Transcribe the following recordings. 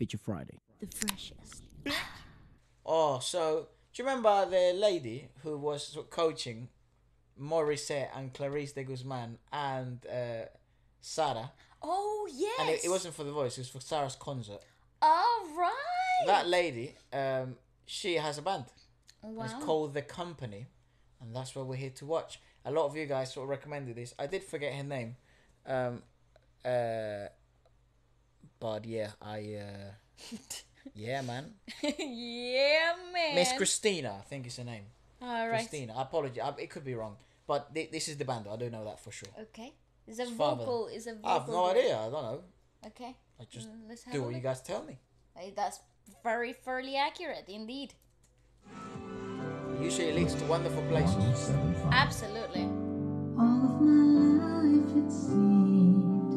Feature Friday. The freshest. Oh, so do you remember the lady who was coaching Morissette and Clarice de Guzman and Sarah? Oh, yes. And it wasn't for The Voice, it was for Sarah's concert. All right. That lady, she has a band. Wow. It's called The Company, and that's what we're here to watch. A lot of you guys sort of recommended this. I did forget her name, but yeah, yeah, man. Yeah, man. Miss Christina, I think is her name. All right. Christina. I apologize. It could be wrong, but this is the band. I do know that for sure. Okay. Is a It's vocal? Is a vocal? I have no group. idea. I don't know. Okay. I just Let's have do a what you look. guys tell me. That's very fairly accurate, indeed. Usually it leads to wonderful places. Absolutely. All of my life it seemed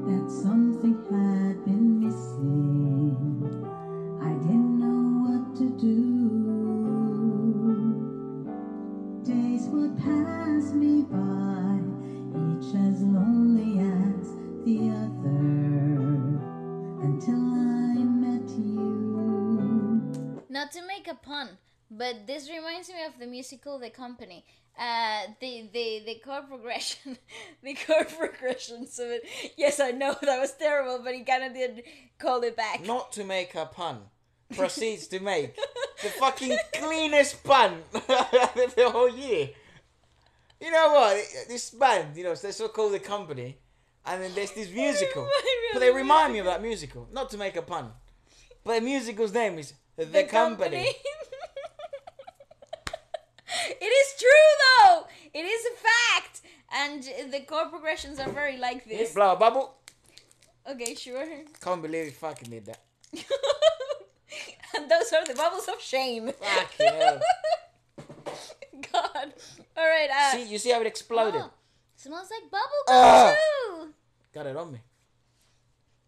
that something had been missing. I didn't know what to do. Days would pass me by, each as lonely as the other, until I met you. Not to make a pun, but this reminds me of the musical The Company. The chord progression, the chord progressions of it. Yes, I know that was terrible, but he kind of did call it back. Not to make a pun, proceeds to make the fucking cleanest pun the whole year. You know what? This band, they're so called The Company, and then there's this musical. But they remind me of that musical. Not to make a pun, but the musical's name is The Company. It is true though. It is a fact, and the chord progressions are very like this. Blow a bubble. Okay, sure. Can't believe you fucking did that. And those are the bubbles of shame. Fucking hell. God. All right. You see how it exploded? Oh, smells like bubblegum too. Got it on me.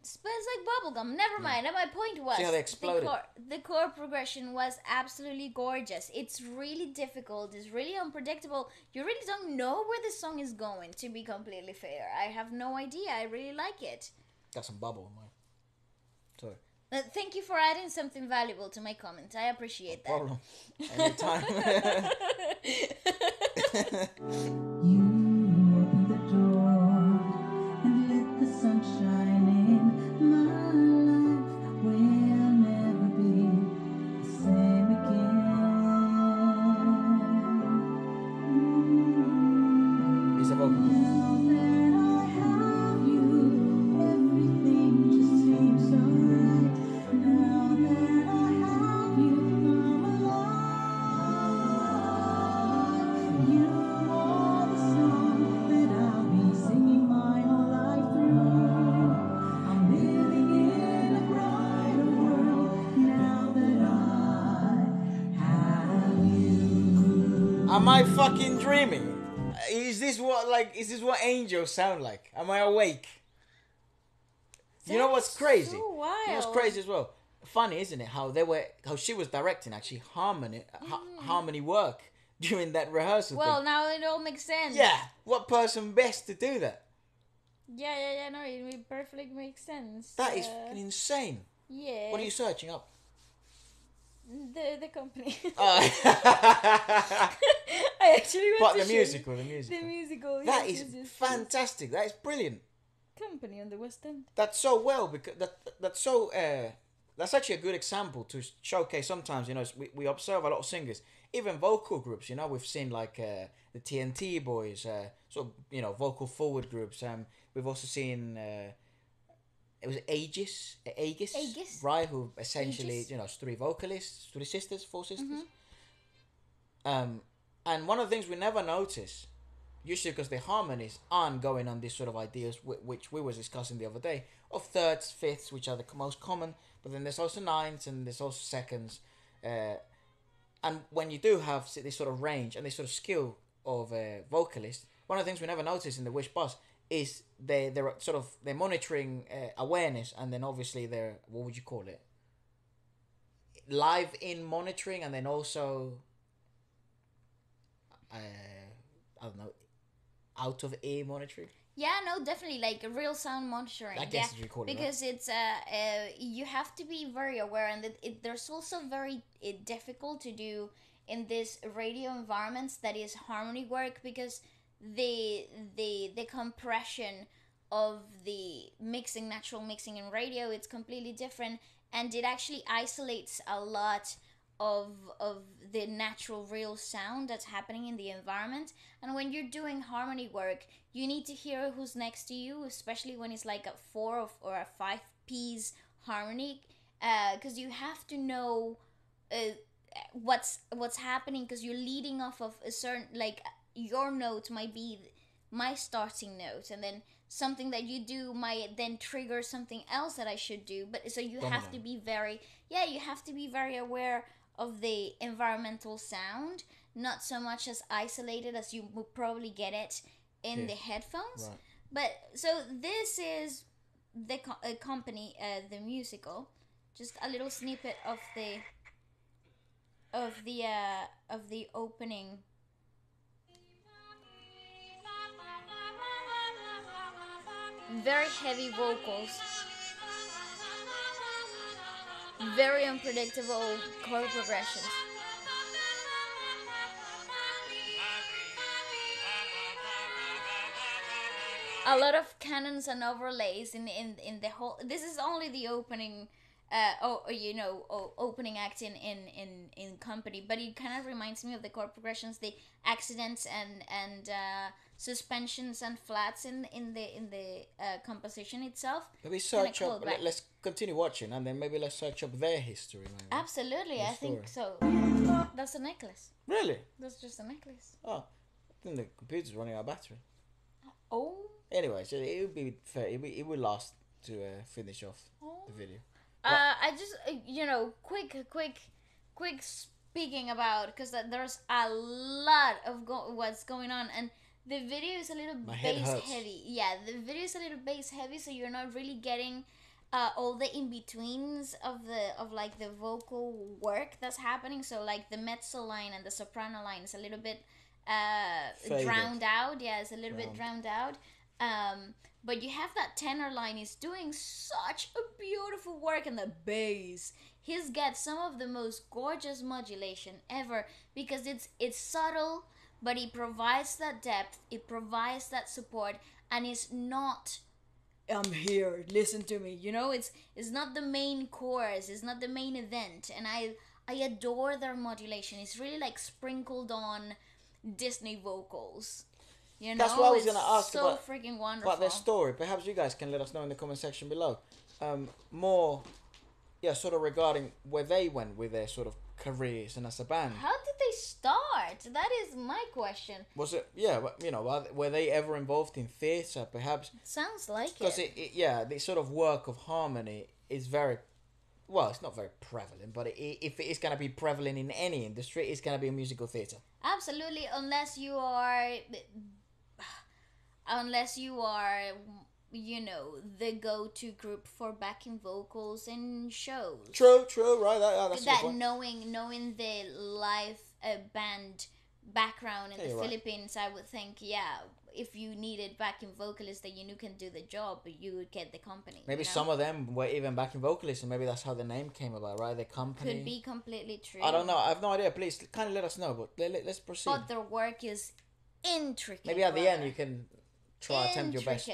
Smells like bubblegum. Never mind. And my point was See how they exploded? the chord progression was absolutely gorgeous. It's really difficult. It's really unpredictable. You really don't know where the song is going, to be completely fair. I have no idea. I really like it. Got some bubble, man. Sorry. Thank you for adding something valuable to my comment. I appreciate that. Problem. Anytime. You opened the door and let the sunshine in. My life will never be the same again. It's a vocal. Now that I have you, everything just seems so right. Now that I have you, I'm alive. You are the song that I'll be singing my whole life through. I'm living in a brighter world now that I have you. Am I fucking dreaming? Is this what angels sound like? Am I awake? You know what's crazy? So wild. You know what's crazy as well? Funny, isn't it? How she was directing actually harmony work during that rehearsal Well, thing. now it all makes sense. Yeah, what person best to do that? Yeah. No, it perfectly makes sense. That is fucking insane. Yeah. What are you searching up? The company. Oh. I actually want But to the show musical, you the musical. The musical. That yes, is yes. fantastic. That is brilliant. Company on the West End. That's so well because that's actually a good example to showcase. Sometimes we observe a lot of singers, even vocal groups. We've seen like the TNT Boys, vocal forward groups. We've also seen it was Aegis, right? Who essentially Aegis. it's three vocalists, four sisters. And one of the things we never notice, usually because the harmonies aren't going on these sort of ideas which we were discussing the other day, of thirds, fifths, which are the most common, but then there's also ninths and there's also seconds. And when you do have this sort of range and this sort of skill of vocalists, one of the things we never notice in the Wish Bus is they're monitoring awareness, and then obviously they're, what would you call it? Live in monitoring, and then also I don't know, out of ear monitoring. Yeah, no, definitely like real sound monitoring. I guess you call it, because it's you have to be very aware, and there's also very difficult to do in this radio environments that is harmony work, because the compression of the natural mixing in radio, it's completely different, and it actually isolates a lot of the natural real sound that's happening in the environment. And when you're doing harmony work, you need to hear who's next to you, especially when it's like a 4 or a 5 piece harmony, because you have to know uh, what's happening, because you're leading off of a certain, like, your note might be my starting note, and then something that you do might then trigger something else that I should do. But so you have to be very, you have to be very aware of the environmental sound, not so much as isolated as you would probably get it in the headphones. Right. But so this is the company, the musical, just a little snippet of the opening. Very heavy vocals, very unpredictable chord progressions. A lot of canons and overlays in the whole. This is only the opening, opening act in company, but it kind of reminds me of the chord progressions, the accidents and suspensions and flats in the composition itself. Maybe search up. Let's continue watching, and then maybe let's search up their history. Maybe. Absolutely, I think so. That's a necklace. Really? That's just a necklace. Oh, I think the computer's running out of battery. Oh. Anyway, so it would be fair. It would last to finish off the video. I just quick speaking about, because there's a lot of what's going on, and the video is a little bass heavy. Yeah, the video is a little bass heavy, so you're not really getting all the in betweens of the vocal work that's happening. So like the mezzo line and the soprano line is a little bit drowned out. Yeah, it's a little bit drowned out. But you have that tenor line is doing such a beautiful work, and the bass. He's got some of the most gorgeous modulation ever, because it's subtle, but it provides that depth, it provides that support, and it's not, I'm here, listen to me. It's not the main chorus, it's not the main event, and I adore their modulation. It's really like sprinkled on Disney vocals. That's what I was gonna ask so about. Freaking wonderful. About their story. Perhaps you guys can let us know in the comment section below. More, sort of regarding where they went with their sort of careers and as a band. How did they start? That is my question. Was it? Yeah, were they ever involved in theatre? Perhaps. Sounds like it. Because the sort of work of harmony is very. Well, it's not very prevalent, but if it is going to be prevalent in any industry, it's going to be a musical theatre. Absolutely, unless you are, the go-to group for backing vocals in shows. True, right. That's that knowing the live band background in the Philippines, I would think, if you needed backing vocalists that you knew can do the job, you would get the company. Maybe some of them were even backing vocalists, and maybe that's how the name came about, right? The company. Could be completely true. I don't know. I have no idea. Please, kind of let us know. But let's proceed. But their work is intricate. Maybe at the end you can attempt your best.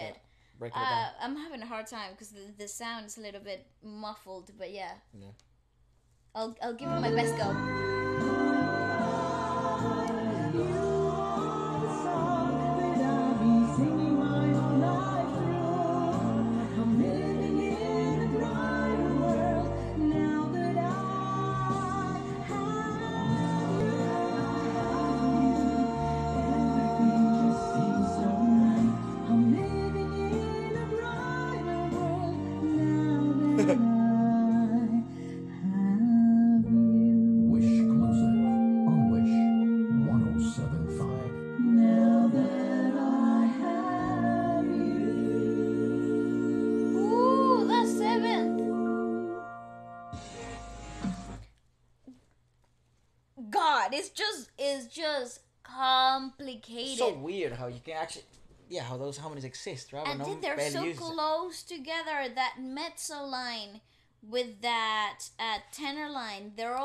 Break it down. I'm having a hard time because the sound is a little bit muffled, but yeah. I'll give it my best go. It's just complicated. It's so weird how you can actually how those harmonies exist, right? And When no then one they're barely so uses it. close together. That mezzo line with that tenor line, they're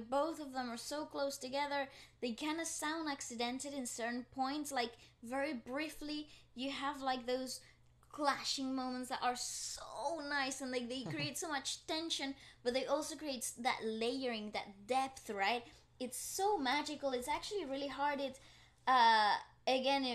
both of them are so close together. They kind of sound accidented in certain points. Like very briefly, you have like those clashing moments that are so nice, and like they create so much tension, but they also create that layering, that depth, right? It's so magical. It's actually really hard. It again,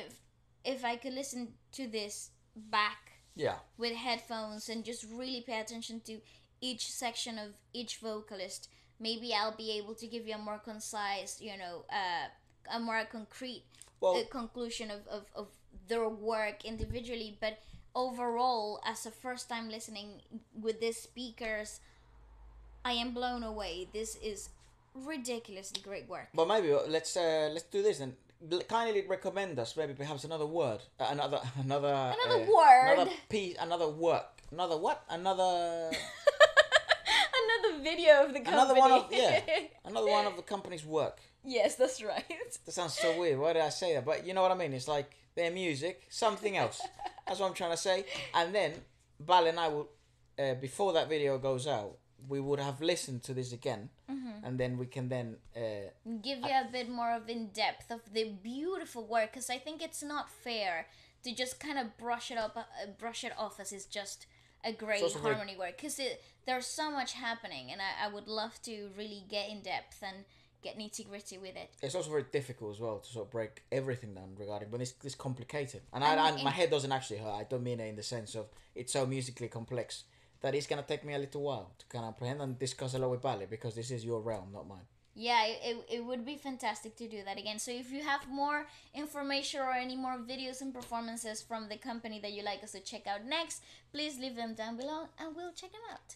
if I could listen to this back Yeah. with headphones and just really pay attention to each section of each vocalist, maybe I'll be able to give you a more concise, a more concrete Well, conclusion of their work individually. But overall, as a first time listening with these speakers, I am blown away. This is ridiculously great work. but maybe let's do this and kindly recommend us maybe perhaps another word, another word. another piece, another work, another what, another Another video of the company. another one of the company's work. Yes, that's right. That sounds so weird. Why did I say that? But you know what I mean. It's like their music, something else. That's what I'm trying to say. And then Bal and I will, before that video goes out, we would have listened to this again, and then we can then give you a bit more of in depth of the beautiful work, because I think it's not fair to just kind of brush it off as it's just a great harmony work, because there's so much happening, and I would love to really get in depth and get nitty gritty with it. It's also very difficult as well to sort of break everything down regarding, but it's complicated, and my head doesn't actually hurt. I don't mean it in the sense of it's so musically complex that it's gonna take me a little while to kind of apprehend and discuss a lot with Bali, because this is your realm, not mine. Yeah, it would be fantastic to do that again. So if you have more information or any more videos and performances from the company that you like us to check out next, please leave them down below and we'll check them out.